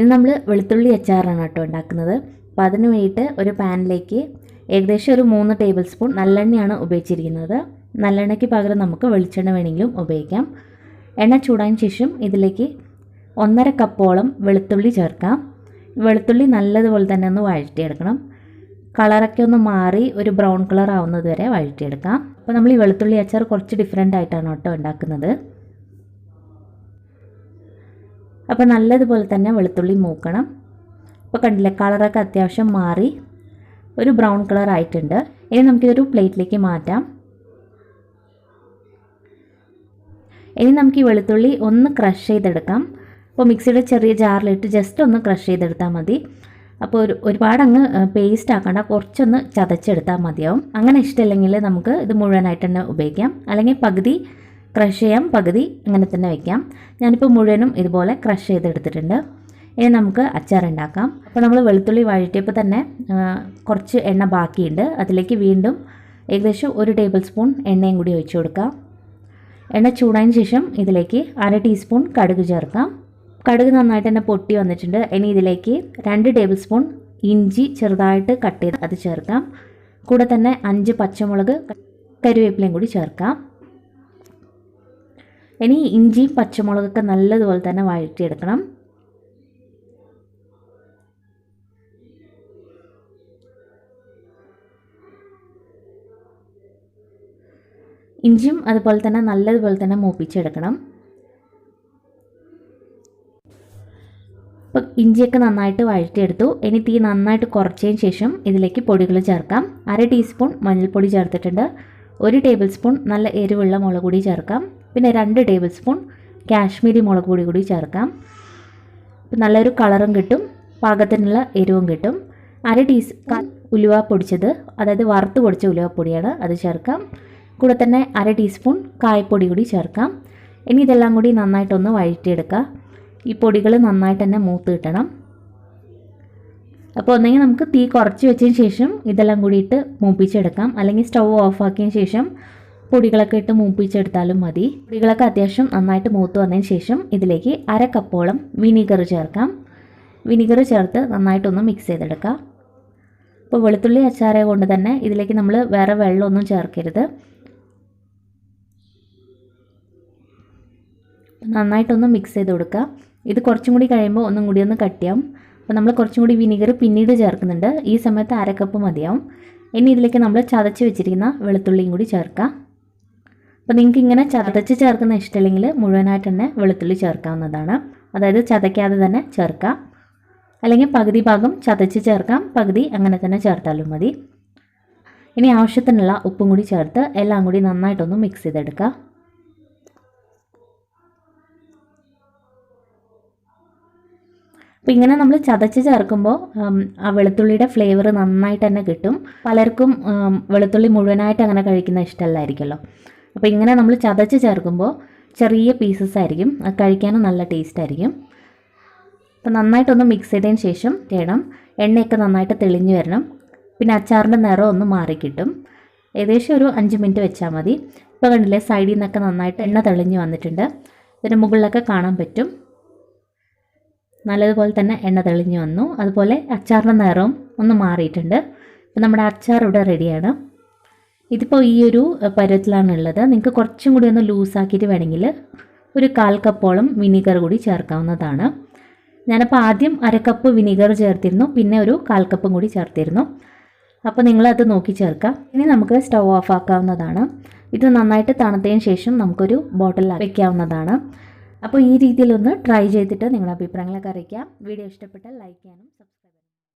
ഇത് നമ്മൾ വെളുത്തുള്ളി അച്ചാറാണ് കേട്ടോ ഉണ്ടാക്കുന്നത്. അപ്പോൾ അതിന് വേണ്ടിയിട്ട് ഒരു പാനിലേക്ക് ഏകദേശം ഒരു 3 ടേബിൾ സ്പൂൺ നല്ലെണ്ണയാണ് ഉപയോഗിച്ചിരിക്കുന്നത്. നല്ലെണ്ണയ്ക്ക് പകരം നമുക്ക് വെളിച്ചെണ്ണ വേണമെങ്കിലും ഉപയോഗിക്കാം. എണ്ണ ചൂടായതിന് ശേഷം ഇതിലേക്ക് 1.5 കപ്പോളം വെളുത്തുള്ളി ചേർക്കാം. വെളുത്തുള്ളി നല്ലതുപോലെ തന്നെ ഒന്ന് വഴറ്റിയെടുക്കണം. കളറൊക്കെ ഒന്ന് മാറി ഒരു ബ്രൗൺ കളർ ആവുന്നത് വരെ വഴറ്റിയെടുക്കാം. അപ്പോൾ നമ്മൾ ഈ വെളുത്തുള്ളി അച്ചാർ കുറച്ച് ഡിഫറെൻ്റ് ആയിട്ടാണ് കേട്ടോ ഉണ്ടാക്കുന്നത്. അപ്പോൾ നല്ലതുപോലെ തന്നെ വെളുത്തുള്ളി മൂക്കണം. ഇപ്പോൾ കണ്ടില്ലേ, കളറൊക്കെ അത്യാവശ്യം മാറി ഒരു ബ്രൗൺ കളർ ആയിട്ടുണ്ട്. ഇനി നമുക്കിതൊരു പ്ലേറ്റിലേക്ക് മാറ്റാം. ഇനി നമുക്ക് ഈ വെളുത്തുള്ളി ഒന്ന് ക്രഷ് ചെയ്തെടുക്കാം. അപ്പോൾ മിക്സിയുടെ ചെറിയ ജാറിലിട്ട് ജസ്റ്റ് ഒന്ന് ക്രഷ് ചെയ്തെടുത്താൽ മതി. അപ്പോൾ ഒരുപാട് അങ്ങ് പേസ്റ്റ് ആക്കണ്ട, കുറച്ചൊന്ന് ചതച്ചെടുത്താൽ മതിയാവും. അങ്ങനെ ഇഷ്ടമില്ലെങ്കിൽ നമുക്ക് ഇത് മുഴുവനായിട്ട് തന്നെ ഉപയോഗിക്കാം. അല്ലെങ്കിൽ പകുതി ക്രഷ് ചെയ്യാം, പകുതി അങ്ങനെ തന്നെ വയ്ക്കാം. ഞാനിപ്പോൾ മുഴുവനും ഇതുപോലെ ക്രഷ് ചെയ്തെടുത്തിട്ടുണ്ട്. ഇനി നമുക്ക് അച്ചാർ ഉണ്ടാക്കാം. അപ്പോൾ നമ്മൾ വെളുത്തുള്ളി വഴറ്റിയപ്പോൾ തന്നെ കുറച്ച് എണ്ണ ബാക്കിയുണ്ട്. അതിലേക്ക് വീണ്ടും ഏകദേശം 1 ടേബിൾ സ്പൂൺ എണ്ണയും കൂടി ഒഴിച്ചു കൊടുക്കാം. എണ്ണ ചൂടായതിന് ശേഷം ഇതിലേക്ക് 1/2 ടീസ്പൂൺ കടുക് ചേർക്കാം. കടുക് നന്നായിട്ട് തന്നെ പൊട്ടി വന്നിട്ടുണ്ട്. ഇനി ഇതിലേക്ക് 2 ടേബിൾ സ്പൂൺ ഇഞ്ചി ചെറുതായിട്ട് കട്ട് ചെയ്ത് അത് ചേർക്കാം. കൂടെ തന്നെ 5 പച്ചമുളക്, കറിവേപ്പിലയും കൂടി ചേർക്കാം. ഇനി ഇഞ്ചി പച്ചമുളകൊക്കെ നല്ലതുപോലെ തന്നെ വഴറ്റിയെടുക്കണം. ഇഞ്ചിയും അതുപോലെ തന്നെ നല്ലതുപോലെ തന്നെ മൂപ്പിച്ചെടുക്കണം. അപ്പോൾ ഇഞ്ചിയൊക്കെ നന്നായിട്ട് വഴറ്റിയെടുത്തു. ഇനി തീ നന്നായിട്ട് കുറച്ചതിന് ശേഷം ഇതിലേക്ക് പൊടികൾ ചേർക്കാം. 1/2 ടീസ്പൂൺ മഞ്ഞൾപ്പൊടി ചേർത്തിട്ടുണ്ട്. 1 ടേബിൾ സ്പൂൺ നല്ല എരിവുള്ള മുളക് പൊടി ചേർക്കാം. പിന്നെ 2 ടേബിൾ സ്പൂൺ കാശ്മീരി മുളക് പൊടി കൂടി ചേർക്കാം. അപ്പോൾ നല്ലൊരു കളറും കിട്ടും, പാകത്തിനുള്ള എരിവും കിട്ടും. 1/2 ടീസ്പൂൺ ഉലുവ പൊടിച്ചത്, അതായത് വറുത്ത് പൊടിച്ച ഉലുവപ്പൊടിയാണ്, അത് ചേർക്കാം. കൂടെ തന്നെ 1/2 ടീസ്പൂൺ കായപ്പൊടി കൂടി ചേർക്കാം. ഇനി ഇതെല്ലാം കൂടി നന്നായിട്ടൊന്ന് വഴറ്റിയെടുക്കുക. ഈ പൊടികൾ നന്നായിട്ട് തന്നെ മൂത്ത് കിട്ടണം. അപ്പോൾ ഒന്നെങ്കിൽ നമുക്ക് തീ കുറച്ച് വെച്ചതിന് ശേഷം ഇതെല്ലാം കൂടിയിട്ട് മൂപ്പിച്ചെടുക്കാം, അല്ലെങ്കിൽ സ്റ്റൗ ഓഫാക്കിയതിന് ശേഷം പൊടികളൊക്കെ ഇട്ട് മൂപ്പിച്ചെടുത്താലും മതി. പൊടികളൊക്കെ അത്യാവശ്യം നന്നായിട്ട് മൂത്ത് വന്നതിന് ശേഷം ഇതിലേക്ക് 1/2 കപ്പോളം വിനീഗർ ചേർക്കാം. വിനീഗർ ചേർത്ത് നന്നായിട്ടൊന്ന് മിക്സ് ചെയ്തെടുക്കാം. അപ്പോൾ വെളുത്തുള്ളി അച്ചാറ് കൊണ്ട് തന്നെ ഇതിലേക്ക് നമ്മൾ വേറെ വെള്ളമൊന്നും ചേർക്കരുത്. നന്നായിട്ടൊന്ന് മിക്സ് ചെയ്ത് കൊടുക്കുക. ഇത് കുറച്ചും കൂടി കഴിയുമ്പോൾ ഒന്നും കൂടി ഒന്ന് കട്ടിയാവും. അപ്പോൾ നമ്മൾ കുറച്ചും കൂടി വിനീഗർ പിന്നീട് ചേർക്കുന്നുണ്ട്. ഈ സമയത്ത് 1/2 കപ്പ് മതിയാവും. ഇനി ഇതിലേക്ക് നമ്മൾ ചതച്ച് വെച്ചിരിക്കുന്ന വെളുത്തുള്ളിയും കൂടി ചേർക്കാം. അപ്പോൾ നിങ്ങൾക്ക് ഇങ്ങനെ ചതച്ച് ചേർക്കുന്ന ഇഷ്ടമില്ലെങ്കിൽ മുഴുവനായിട്ട് തന്നെ വെളുത്തുള്ളി ചേർക്കാവുന്നതാണ്. അതായത് ചതയ്ക്കാതെ തന്നെ ചേർക്കാം. അല്ലെങ്കിൽ പകുതി ഭാഗം ചതച്ച് ചേർക്കാം, പകുതി അങ്ങനെ തന്നെ ചേർത്താലും മതി. ഇനി ആവശ്യത്തിനുള്ള ഉപ്പും കൂടി ചേർത്ത് എല്ലാം കൂടി നന്നായിട്ടൊന്ന് മിക്സ് ചെയ്തെടുക്കുക. അപ്പോൾ ഇങ്ങനെ നമ്മൾ ചതച്ച് ചേർക്കുമ്പോൾ ആ വെളുത്തുള്ളിയുടെ ഫ്ലേവർ നന്നായിട്ട് തന്നെ കിട്ടും. പലർക്കും വെളുത്തുള്ളി മുഴുവനായിട്ട് അങ്ങനെ കഴിക്കുന്ന ഇഷ്ടമല്ലായിരിക്കുമല്ലോ. അപ്പോൾ ഇങ്ങനെ നമ്മൾ ചതച്ച് ചേർക്കുമ്പോൾ ചെറിയ പീസസ് ആയിരിക്കും, അത് കഴിക്കാനും നല്ല ടേസ്റ്റ് ആയിരിക്കും. അപ്പോൾ നന്നായിട്ടൊന്ന് മിക്സ് ചെയ്തതിന് ശേഷം വേണം, എണ്ണയൊക്കെ നന്നായിട്ട് തെളിഞ്ഞ് വരണം. പിന്നെ അച്ചാറിൻ്റെ നിറം ഒന്ന് മാറിക്കിട്ടും. ഏകദേശം ഒരു 5 മിനിറ്റ് വെച്ചാൽ മതി. ഇപ്പോൾ കണ്ടില്ലേ, സൈഡിൽ നിന്നൊക്കെ നന്നായിട്ട് എണ്ണ തെളിഞ്ഞ് വന്നിട്ടുണ്ട്. ഇതിന് മുകളിലൊക്കെ കാണാൻ പറ്റും നല്ലതുപോലെ തന്നെ എണ്ണ തെളിഞ്ഞ് വന്നു. അതുപോലെ അച്ചാറിൻ്റെ നിറവും ഒന്ന് മാറിയിട്ടുണ്ട്. അപ്പോൾ നമ്മുടെ അച്ചാർ ഇവിടെ റെഡിയാണ്. ഇതിപ്പോൾ ഈ ഒരു പരുവത്തിലാണ് ഉള്ളത്. നിങ്ങൾക്ക് കുറച്ചും കൂടി ഒന്ന് ലൂസാക്കിയിട്ട് വേണമെങ്കിൽ ഒരു 1/4 കപ്പോളം വിനീഗർ കൂടി ചേർക്കാവുന്നതാണ്. ഞാനപ്പോൾ ആദ്യം 1/2 കപ്പ് വിനീഗർ ചേർത്തിരുന്നു, പിന്നെ ഒരു 1/4 കപ്പും കൂടി ചേർത്തിരുന്നു. അപ്പോൾ നിങ്ങളത് നോക്കി ചേർക്കാം. ഇനി നമുക്ക് സ്റ്റൗ ഓഫ് ആക്കാവുന്നതാണ്. ഇത് നന്നായിട്ട് തണുത്തതിന് ശേഷം നമുക്കൊരു ബോട്ടിൽ വയ്ക്കാവുന്നതാണ്. അപ്പോൾ ഈ രീതിയിലൊന്ന് ട്രൈ ചെയ്തിട്ട് നിങ്ങളുടെ അഭിപ്രായങ്ങളൊക്കെ അറിയിക്കാം. വീഡിയോ ഇഷ്ടപ്പെട്ടാൽ ലൈക്ക് ചെയ്യാനും